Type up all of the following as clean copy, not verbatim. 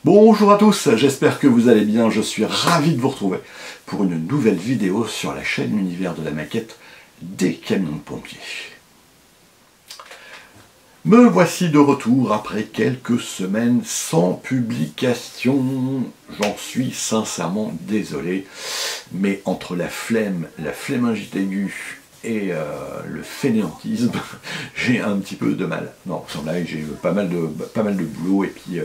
Bonjour à tous, j'espère que vous allez bien, je suis ravi de vous retrouver pour une nouvelle vidéo sur la chaîne Univers de la maquette des camions de pompiers. Me voici de retour après quelques semaines sans publication. J'en suis sincèrement désolé, mais entre la flémingite aiguë et le fainéantisme, j'ai un petit peu de mal. Non, sans blague, j'ai pas mal de boulot et puis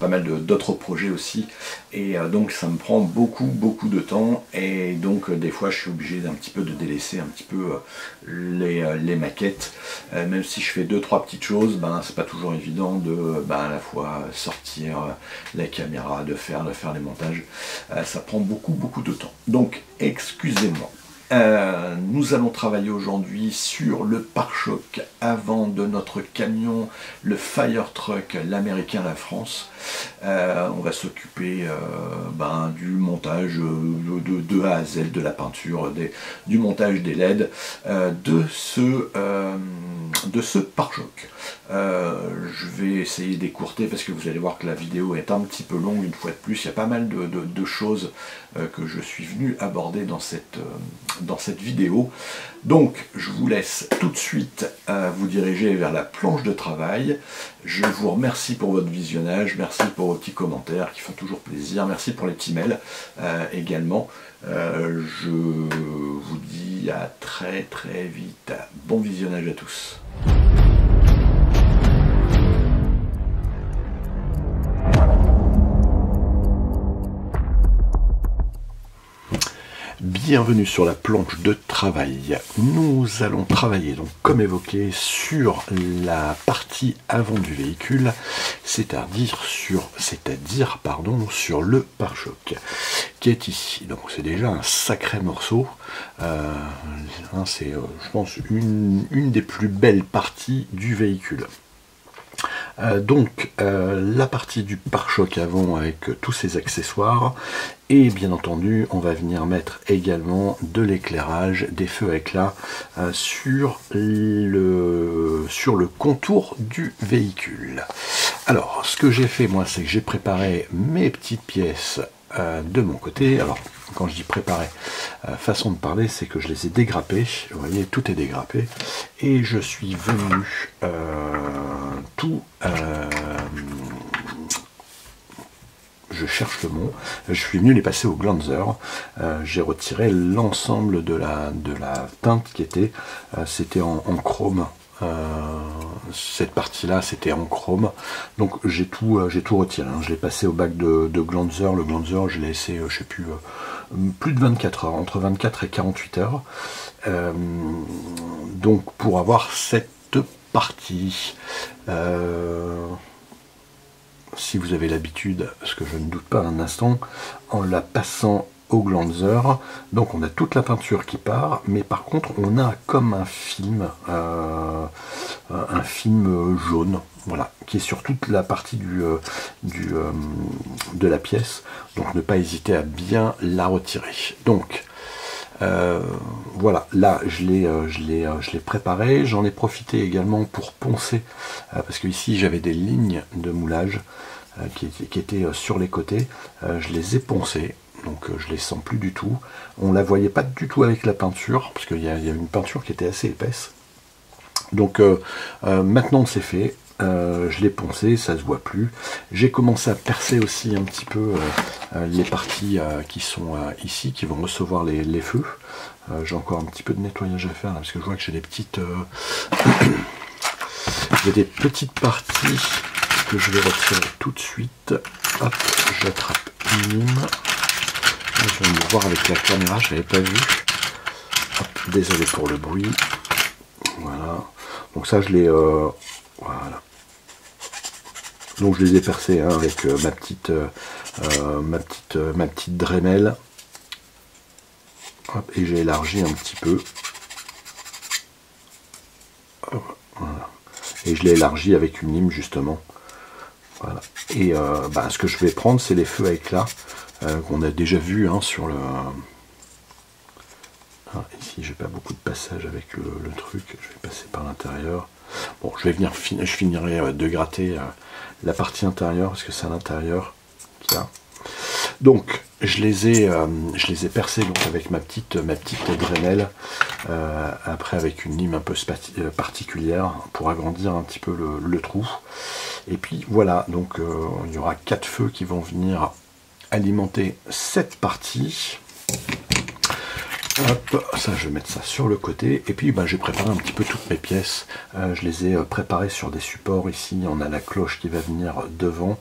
pas mal d'autres projets aussi. Et donc ça me prend beaucoup de temps. Et donc des fois je suis obligé d'un petit peu de délaisser un petit peu les maquettes. Même si je fais 2-3 petites choses, ben c'est pas toujours évident de à la fois sortir la caméra, de faire les montages. Ça prend beaucoup de temps. Donc excusez-moi. Nous allons travailler aujourd'hui sur le pare-choc avant de notre camion, le Fire Truck, l'américain La France. On va s'occuper du montage de A à Z, de la peinture, du montage des LED, de ce pare-choc. Je vais essayer d'écourter parce que vous allez voir que la vidéo est un petit peu longue une fois de plus. Il y a pas mal de choses que je suis venu aborder dans cette vidéo. Donc je vous laisse tout de suite vous diriger vers la planche de travail. Je vous remercie pour votre visionnage, merci pour vos petits commentaires qui font toujours plaisir, merci pour les petits mails également. Je vous dis à très vite. Bon visionnage à tous. Bienvenue sur la planche de travail. Nous allons travailler, donc comme évoqué, sur la partie avant du véhicule, c'est-à-dire sur le pare-choc qui est ici. Donc c'est déjà un sacré morceau. C'est, je pense, une des plus belles parties du véhicule. La partie du pare-choc avant avec tous ses accessoires, et bien entendu on va venir mettre également de l'éclairage, des feux à éclat sur le contour du véhicule. Alors ce que j'ai fait moi, c'est que j'ai préparé mes petites pièces de mon côté. Alors quand je dis préparer, façon de parler, c'est que je les ai dégrappées. Vous voyez, tout est dégrappé. Et je suis venu je cherche le mot. Je suis venu les passer au glanzer. J'ai retiré l'ensemble de la teinte qui était. C'était en chrome. Cette partie-là, c'était en chrome. Donc j'ai tout retiré. Hein. Je l'ai passé au bac de glanzer. Le glanzer, je l'ai laissé, je sais plus, plus de 24 heures, entre 24 et 48 heures. Donc pour avoir cette partie, si vous avez l'habitude, ce que je ne doute pas un instant, en la passant au glanzer, donc on a toute la peinture qui part, mais par contre on a comme un film jaune, voilà, qui est sur toute la partie de la pièce, donc ne pas hésiter à bien la retirer. Donc voilà, là je l'ai préparé, j'en ai profité également pour poncer, parce que ici j'avais des lignes de moulage qui étaient sur les côtés, je les ai poncées, donc je les sens plus du tout. On la voyait pas du tout avec la peinture, parce qu'il y avait une peinture qui était assez épaisse. Donc maintenant c'est fait. Je l'ai poncé, ça se voit plus. J'ai commencé à percer aussi un petit peu les parties qui sont ici, qui vont recevoir les feux. J'ai encore un petit peu de nettoyage à faire là, parce que je vois que j'ai des petites j'ai des petites parties que je vais retirer tout de suite. Hop, j'attrape une lime. Je vais me voir avec la caméra, je n'avais pas vu. Hop, désolé pour le bruit. Voilà. Donc ça je l'ai voilà. Donc je les ai percés hein, avec ma petite Dremel. Hop, et j'ai élargi un petit peu. Hop, voilà. Et je l'ai élargi avec une lime justement. Voilà. Et ce que je vais prendre, c'est les feux à éclat qu'on a déjà vu hein, sur le. Ah, ici, j'ai pas beaucoup de passage avec le truc. Je vais passer par l'intérieur. Bon, je finirai de gratter la partie intérieure parce que c'est à l'intérieur. pièces-là. Donc, je les ai percés donc, avec ma petite Dremel, après avec une lime un peu particulière pour agrandir un petit peu le trou. Et puis voilà, donc il y aura 4 feux qui vont venir alimenter cette partie. Hop, ça je vais mettre ça sur le côté. Et puis j'ai préparé un petit peu toutes mes pièces. Je les ai préparées sur des supports. Ici on a la cloche qui va venir devant.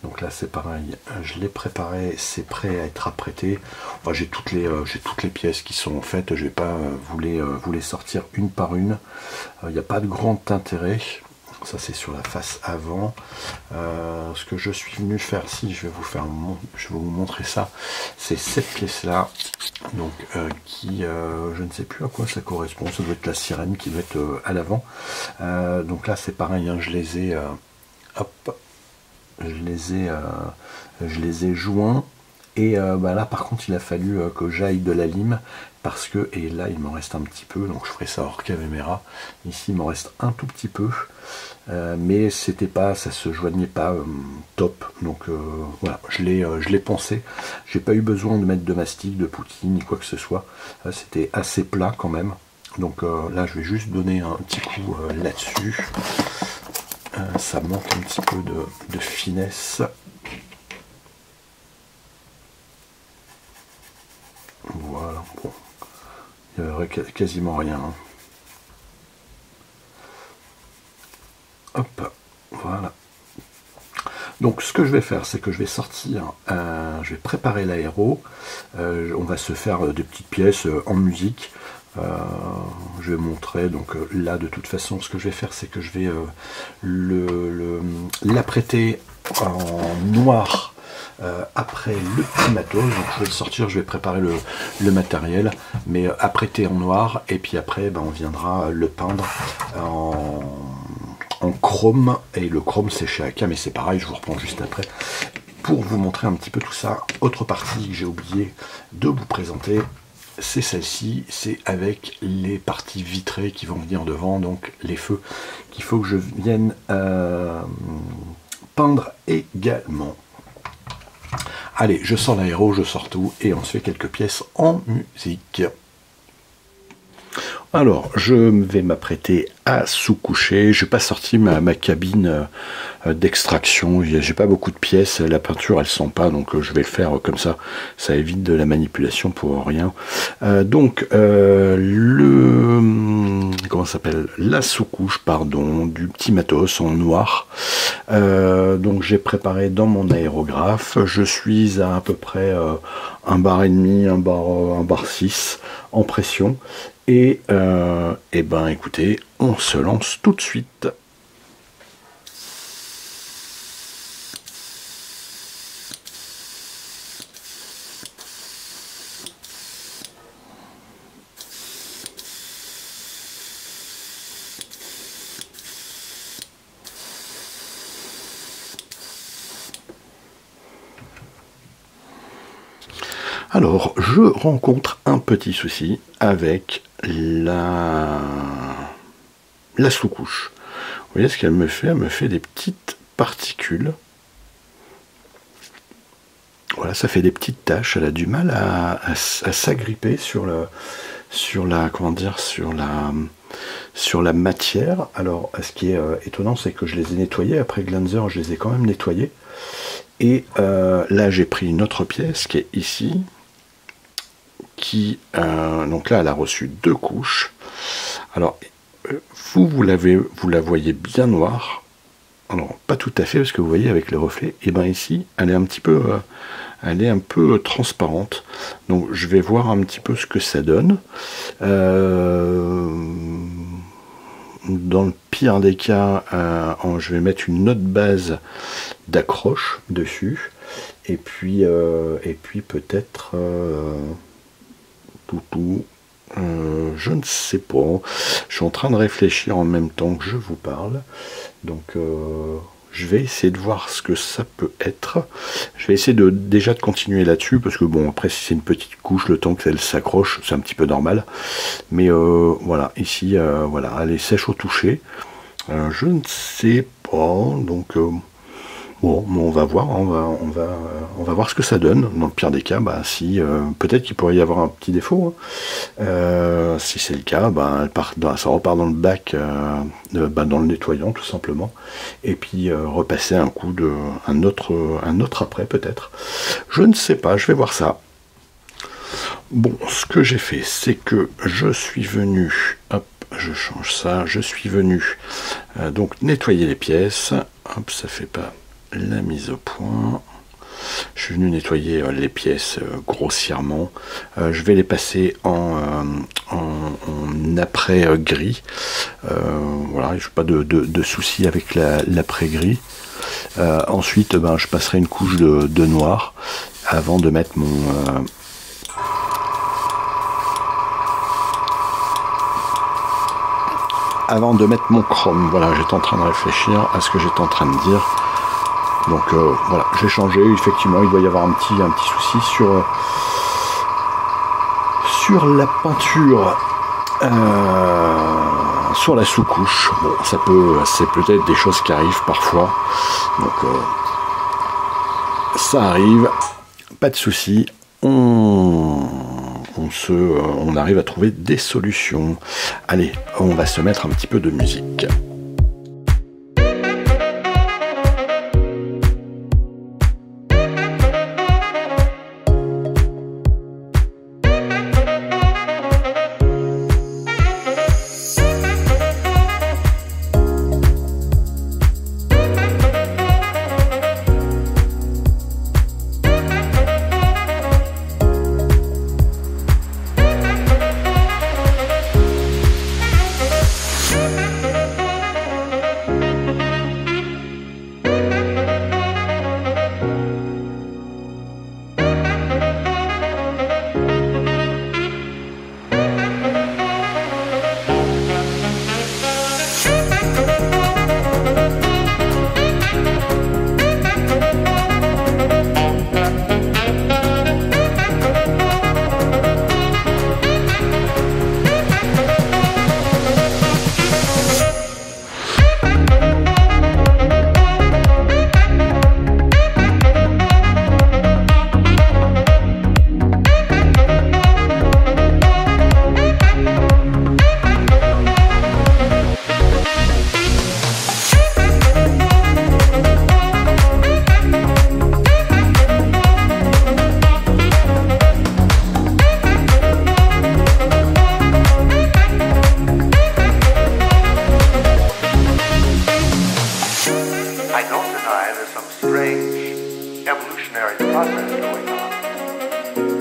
Donc là c'est pareil, je l'ai préparé, c'est prêt à être apprêté. Enfin, j'ai toutes les pièces qui sont faites, je vais pas vous les sortir une par une. Il n'y a pas de grand intérêt. Ça c'est sur la face avant. Ce que je suis venu faire, si je vais vous montrer ça, c'est cette pièce là, donc qui je ne sais plus à quoi ça correspond, ça doit être la sirène qui doit être à l'avant. Donc là c'est pareil, hein, je les ai hop, je les ai joints. Et là par contre il a fallu que j'aille de la lime parce que, et là il m'en reste un petit peu, donc je ferai ça hors caméra. Ici il m'en reste un tout petit peu, mais c'était pas, ça se joignait pas top, donc voilà, je l'ai poncé. J'ai pas eu besoin de mettre de mastic, de poutine ni quoi que ce soit, c'était assez plat quand même. Donc là je vais juste donner un petit coup là-dessus. Ça manque un petit peu de finesse. Voilà, bon, il n'y aurait quasiment rien. Hein. Hop, voilà. Donc ce que je vais faire, c'est que je vais sortir, je vais préparer l'aéro. On va se faire des petites pièces en musique. Je vais montrer, donc là de toute façon ce que je vais faire, c'est que je vais l'apprêter en noir. Après le petit matos, donc je vais le sortir, je vais préparer le matériel, mais apprêté en noir, et puis après on viendra le peindre en chrome, et le chrome c'est chez Aka, mais c'est pareil, je vous reprends juste après pour vous montrer un petit peu tout ça. Autre partie que j'ai oublié de vous présenter, c'est celle-ci, c'est avec les parties vitrées qui vont venir devant, donc les feux qu'il faut que je vienne peindre également. Allez, je sors l'aéro, je sors tout, et on se fait quelques pièces en musique. Alors, je vais m'apprêter à sous-coucher. Je n'ai pas sorti ma cabine d'extraction. J'ai pas beaucoup de pièces. La peinture, elle sent pas, donc je vais le faire comme ça. Ça évite de la manipulation pour rien. Comment ça s'appelle? La sous-couche, pardon, du petit matos en noir. Donc j'ai préparé dans mon aérographe. Je suis à peu près 1,5 bar, 1 bar 6 en pression. Et ben écoutez, on se lance tout de suite. Alors, je rencontre un petit souci avec la sous-couche. Vous voyez ce qu'elle me fait? Elle me fait des petites particules. Voilà, ça fait des petites taches. Elle a du mal à s'agripper sur la matière. Alors, ce qui est étonnant, c'est que je les ai nettoyés. Après Glanzer, je les ai quand même nettoyés. Et là, j'ai pris une autre pièce qui est ici. Donc là elle a reçu 2 couches. Alors vous la voyez bien noire. Alors pas tout à fait, parce que vous voyez avec les reflets, et bien ici elle est un peu transparente. Donc je vais voir un petit peu ce que ça donne. Dans le pire des cas, je vais mettre une autre base d'accroche dessus, et puis peut-être je ne sais pas, je suis en train de réfléchir en même temps que je vous parle, donc je vais essayer de voir ce que ça peut être. Je vais essayer déjà de continuer là-dessus, parce que bon, après si c'est une petite couche, le temps qu'elle s'accroche, c'est un petit peu normal, mais voilà, ici voilà, elle est sèche au toucher. Je ne sais pas, donc Bon, on va voir, on va voir ce que ça donne. Dans le pire des cas, bah, si peut-être qu'il pourrait y avoir un petit défaut. Hein. Si c'est le cas, bah, ça repart dans le bac, dans le nettoyant tout simplement. Et puis repasser un autre après peut-être. Je ne sais pas, je vais voir ça. Bon, ce que j'ai fait, c'est que je suis venu, hop, je change ça, je suis venu donc nettoyer les pièces. Hop, ça fait pas la mise au point. Je suis venu nettoyer les pièces grossièrement. Je vais les passer en après gris. Voilà, je n'ai pas de soucis avec l'après gris. Ensuite, je passerai une couche de noir avant de mettre mon chrome. Voilà, j'étais en train de réfléchir à ce que j'étais en train de dire. Donc voilà, j'ai changé. Effectivement, il doit y avoir un petit souci sur la peinture, sur la sous-couche. Bon, c'est peut-être des choses qui arrivent parfois. Donc ça arrive, pas de souci. On arrive à trouver des solutions. Allez, on va se mettre un petit peu de musique.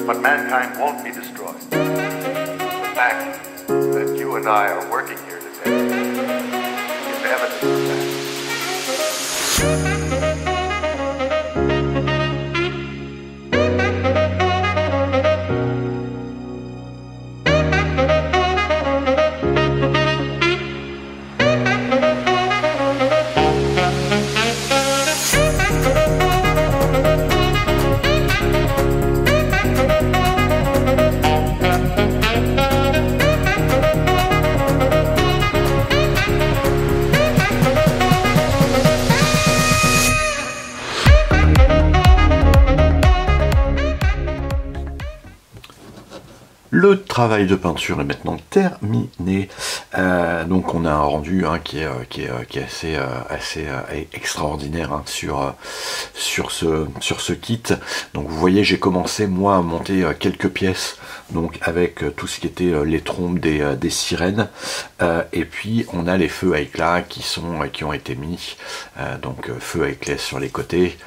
But mankind won't be destroyed. The fact that you and I are working here today is evidence of that. Le travail de peinture est maintenant terminé. Donc on a un rendu qui est assez extraordinaire sur ce kit. Donc vous voyez, j'ai commencé moi à monter quelques pièces, donc avec tout ce qui était les trompes des sirènes, et puis on a les feux à éclat qui ont été mis, donc feux à éclat sur les côtés.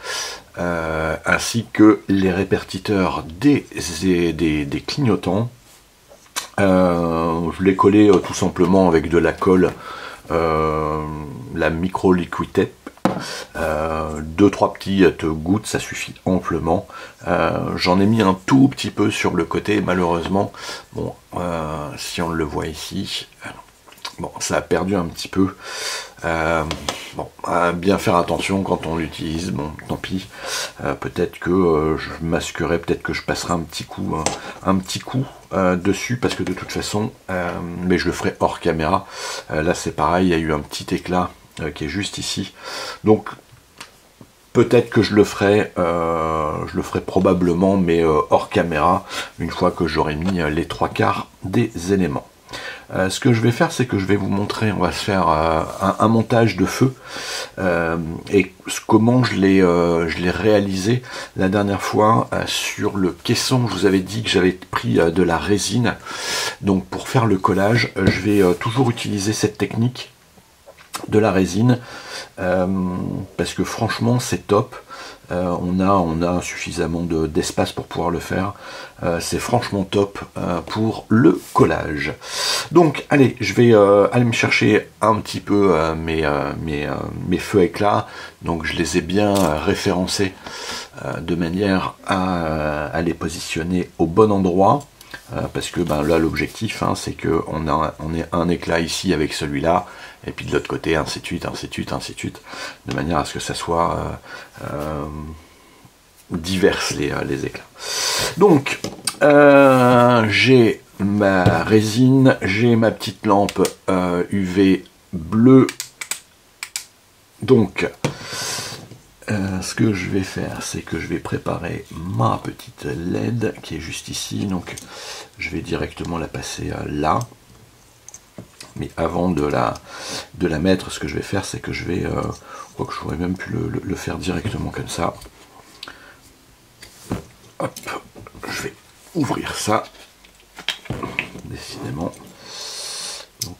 Ainsi que les répercuteurs des clignotants. Je l'ai collé tout simplement avec de la colle, la micro liquid tape, 2-3 petites gouttes, ça suffit amplement. J'en ai mis un tout petit peu sur le côté, malheureusement. Bon, si on le voit ici, bon, ça a perdu un petit peu. Bon, à bien faire attention quand on l'utilise. Bon, tant pis. Peut-être que je masquerai, peut-être que je passerai un petit coup dessus, parce que de toute façon, mais je le ferai hors caméra. Là, c'est pareil, il y a eu un petit éclat qui est juste ici. Donc, peut-être que je le ferai probablement, mais hors caméra, une fois que j'aurai mis les 3/4 des éléments. Ce que je vais faire, c'est que je vais vous montrer, on va se faire un montage de feu, et comment je l'ai réalisé la dernière fois sur le caisson. Je vous avais dit que j'avais pris de la résine, donc pour faire le collage, je vais toujours utiliser cette technique de la résine, parce que franchement c'est top. On a suffisamment d'espace pour pouvoir le faire. C'est franchement top pour le collage. Donc allez, je vais aller me chercher un petit peu mes feux éclats. Donc je les ai bien référencés de manière à les positionner au bon endroit. Parce que là l'objectif, c'est qu'on ait un éclat ici avec celui-là, et puis de l'autre côté, ainsi de suite, ainsi de suite, ainsi de suite, de manière à ce que ça soit divers les éclats. Donc j'ai ma résine, j'ai ma petite lampe UV bleue. Donc ce que je vais faire, c'est que je vais préparer ma petite LED qui est juste ici. Donc je vais directement la passer là. Mais avant de la mettre, ce que je vais faire, c'est que je vais, quoique je pourrais même pu le faire directement comme ça. Hop, je vais ouvrir ça, décidément. Donc,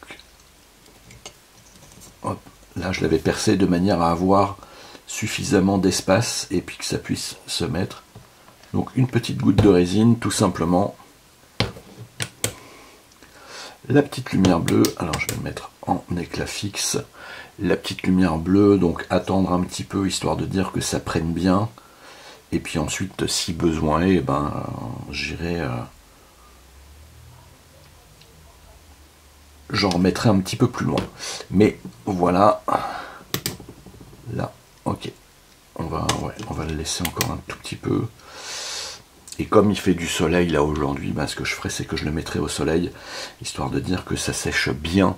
hop, là je l'avais percé de manière à avoir suffisamment d'espace et puis que ça puisse se mettre. Donc une petite goutte de résine, tout simplement. La petite lumière bleue, alors je vais le mettre en éclat fixe. La petite lumière bleue, donc attendre un petit peu histoire de dire que ça prenne bien. Et puis ensuite, si besoin est, j'irai, j'en remettrai un petit peu plus loin. Mais voilà, là, ok, on va le laisser encore un tout petit peu. Et comme il fait du soleil là aujourd'hui, ce que je ferai, c'est que je le mettrai au soleil, histoire de dire que ça sèche bien.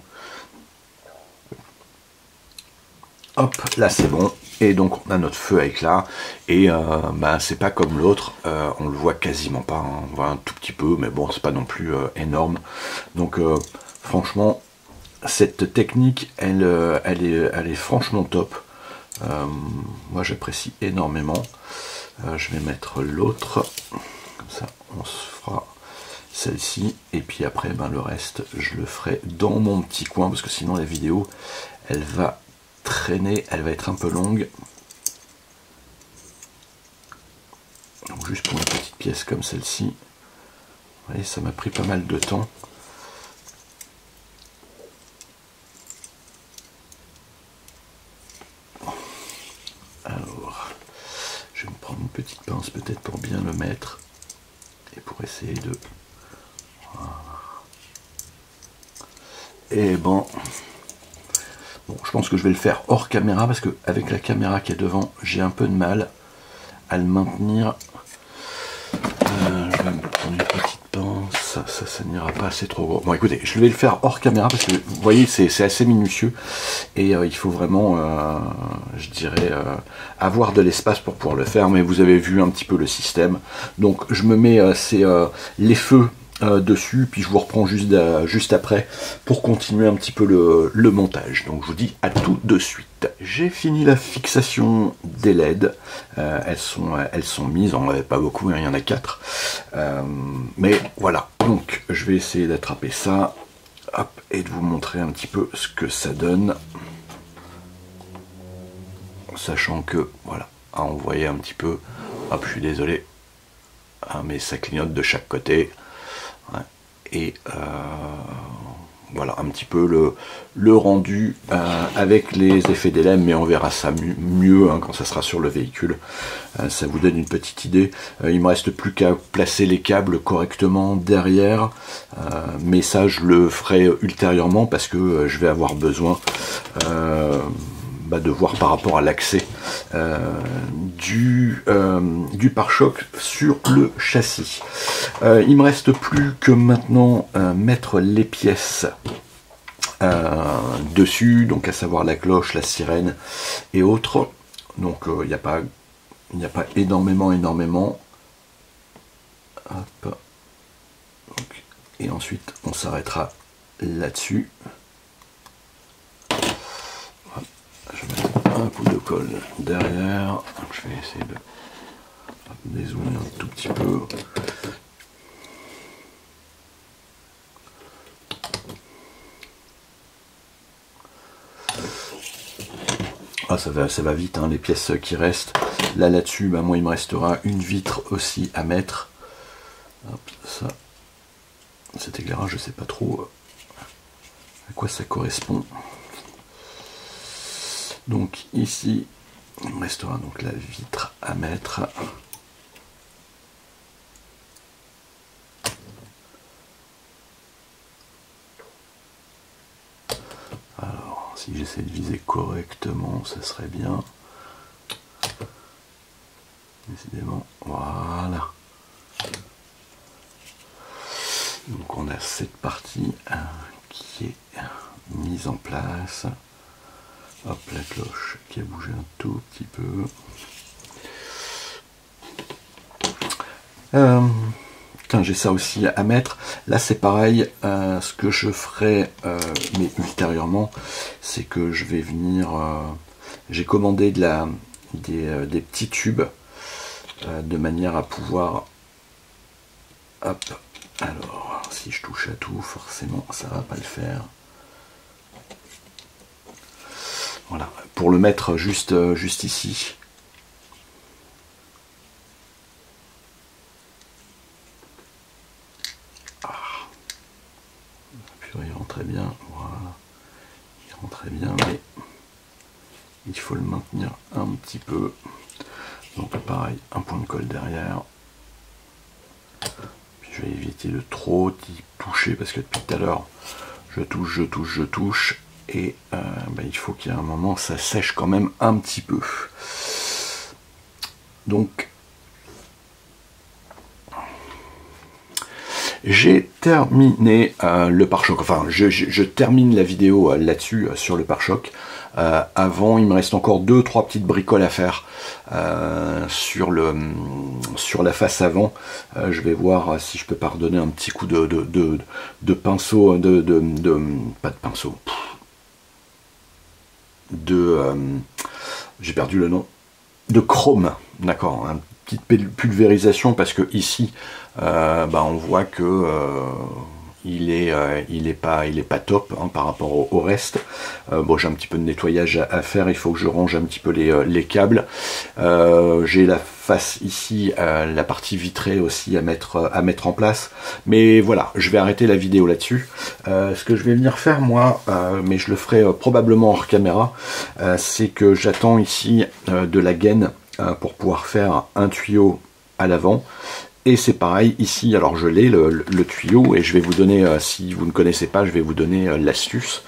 Hop, là c'est bon. Et donc on a notre feu à éclat. Et c'est pas comme l'autre, on le voit quasiment pas. On voit un tout petit peu, mais bon, c'est pas non plus énorme. Donc franchement, cette technique, elle est franchement top. Moi j'apprécie énormément. Je vais mettre l'autre, comme ça on se fera celle-ci, et puis après le reste je le ferai dans mon petit coin, parce que sinon la vidéo elle va traîner, elle va être un peu longue. Donc juste pour une petite pièce comme celle-ci, vous voyez, ça m'a pris pas mal de temps. Alors je vais me prendre une petite pince peut-être pour bien le mettre et pour essayer de... Et bon, je pense que je vais le faire hors caméra parce que avec la caméra qui est devant, j'ai un peu de mal à le maintenir. Je vais me prendre une petite pince, ça n'ira pas assez trop gros. Bon écoutez, je vais le faire hors caméra parce que vous voyez c'est assez minutieux et il faut vraiment, je dirais, avoir de l'espace pour pouvoir le faire, mais vous avez vu un petit peu le système. Donc je me mets les feux dessus, puis je vous reprends juste après pour continuer un petit peu le montage. Donc je vous dis à tout de suite. J'ai fini la fixation des LED, elles sont mises, on n'en avait pas beaucoup, il y en a 4, mais voilà. Donc je vais essayer d'attraper ça, hop, et de vous montrer un petit peu ce que ça donne, sachant que voilà, on voyait un petit peu, hop, je suis désolé, mais ça clignote de chaque côté. Et voilà un petit peu le rendu avec les effets d'élèves, mais on verra ça mieux quand ça sera sur le véhicule. Ça vous donne une petite idée. Il me reste plus qu'à placer les câbles correctement derrière, mais ça je le ferai ultérieurement parce que je vais avoir besoin de voir par rapport à l'accès du pare-choc sur le châssis. Il me reste plus que maintenant mettre les pièces dessus, donc à savoir la cloche, la sirène et autres. Donc il n'y a pas énormément. Hop. Donc, et ensuite on s'arrêtera là-dessus. Je vais mettre un coup de colle derrière. Donc, je vais essayer de dézoomer un tout petit peu. Ah, ça va vite, hein, les pièces qui restent. Là-dessus, bah, moi, il me restera une vitre aussi à mettre. Hop, ça. Cet éclairage, je ne sais pas trop à quoi ça correspond. Donc ici, il me restera donc la vitre à mettre. Alors, si j'essaie de viser correctement, ça serait bien. Décidément, voilà. Donc on a cette partie qui est mise en place. Hop, la cloche qui a bougé un tout petit peu. J'ai ça aussi à mettre. Là c'est pareil, ce que je ferai, mais ultérieurement, c'est que je vais venir... j'ai commandé des petits tubes, de manière à pouvoir... Hop, alors, si je touche à tout, forcément ça va pas le faire. Voilà, pour le mettre juste ici. Puis il rentre très bien, voilà. Il rentre très bien, mais il faut le maintenir un petit peu. Donc pareil, un point de colle derrière. Puis je vais éviter de trop y toucher parce que depuis tout à l'heure, je touche. Et il faut qu'il y ait un moment, ça sèche quand même un petit peu. Donc, j'ai terminé le pare-choc. Enfin, je termine la vidéo là-dessus, sur le pare-choc. Avant, il me reste encore 2-3 petites bricoles à faire sur la face avant. Je vais voir si je peux pas redonner un petit coup de pinceau, pas de pinceau. J'ai perdu le nom, de chrome, d'accord, une petite pulvérisation parce que ici on voit que il est pas top, hein, par rapport au reste. Bon, j'ai un petit peu de nettoyage à faire, il faut que je range un petit peu les câbles. J'ai la face ici, la partie vitrée aussi à mettre en place. Mais voilà, je vais arrêter la vidéo là-dessus. Ce que je vais venir faire moi, mais je le ferai probablement hors caméra, c'est que j'attends ici de la gaine pour pouvoir faire un tuyau à l'avant. Et c'est pareil ici, alors je l'ai le tuyau, et je vais vous donner, si vous ne connaissez pas, je vais vous donner l'astuce.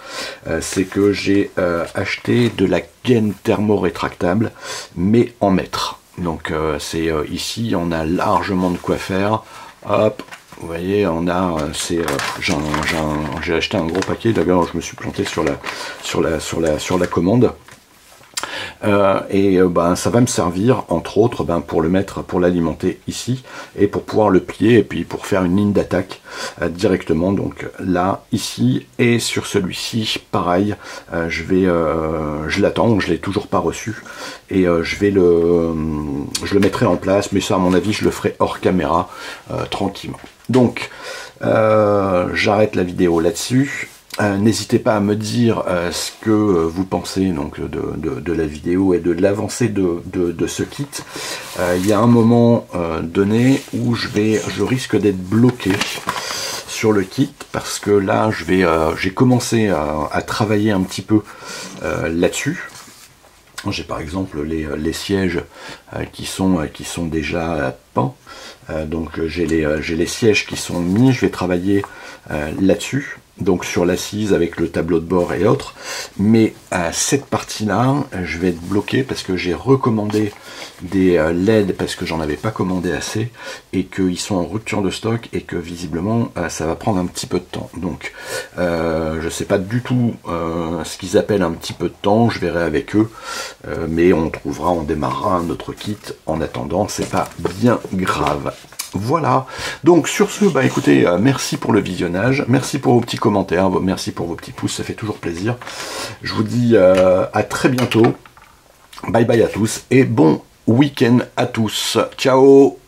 C'est que j'ai acheté de la gaine thermo-rétractable, mais en mètres. Donc c'est ici, on a largement de quoi faire. Hop, vous voyez, on a, j'ai acheté un gros paquet. D'ailleurs, je me suis planté sur la commande. Ça va me servir entre autres pour le mettre, pour l'alimenter ici et pour pouvoir le plier et puis pour faire une ligne d'attaque directement, donc là, ici, et sur celui-ci pareil. Je l'attends, je l'ai toujours pas reçu, et je le mettrai en place, mais ça à mon avis je le ferai hors caméra tranquillement. Donc j'arrête la vidéo là-dessus. N'hésitez pas à me dire ce que vous pensez donc de la vidéo et de l'avancée de ce kit. Il y a un moment donné où je risque d'être bloqué sur le kit parce que là j'ai commencé à travailler un petit peu là-dessus. J'ai par exemple les sièges qui sont déjà peints. Donc j'ai les sièges qui sont mis, je vais travailler là-dessus. donc sur l'assise avec le tableau de bord et autres, mais à cette partie-là, je vais être bloqué parce que j'ai recommandé des LED parce que j'en avais pas commandé assez et qu'ils sont en rupture de stock et que visiblement ça va prendre un petit peu de temps. Donc je sais pas du tout ce qu'ils appellent un petit peu de temps, je verrai avec eux, mais on démarrera notre kit. En attendant, c'est pas bien grave. Voilà, donc sur ce, bah écoutez, merci pour le visionnage, merci pour vos petits commentaires, merci pour vos petits pouces, ça fait toujours plaisir. Je vous dis à très bientôt, bye bye à tous et bon week-end à tous, ciao.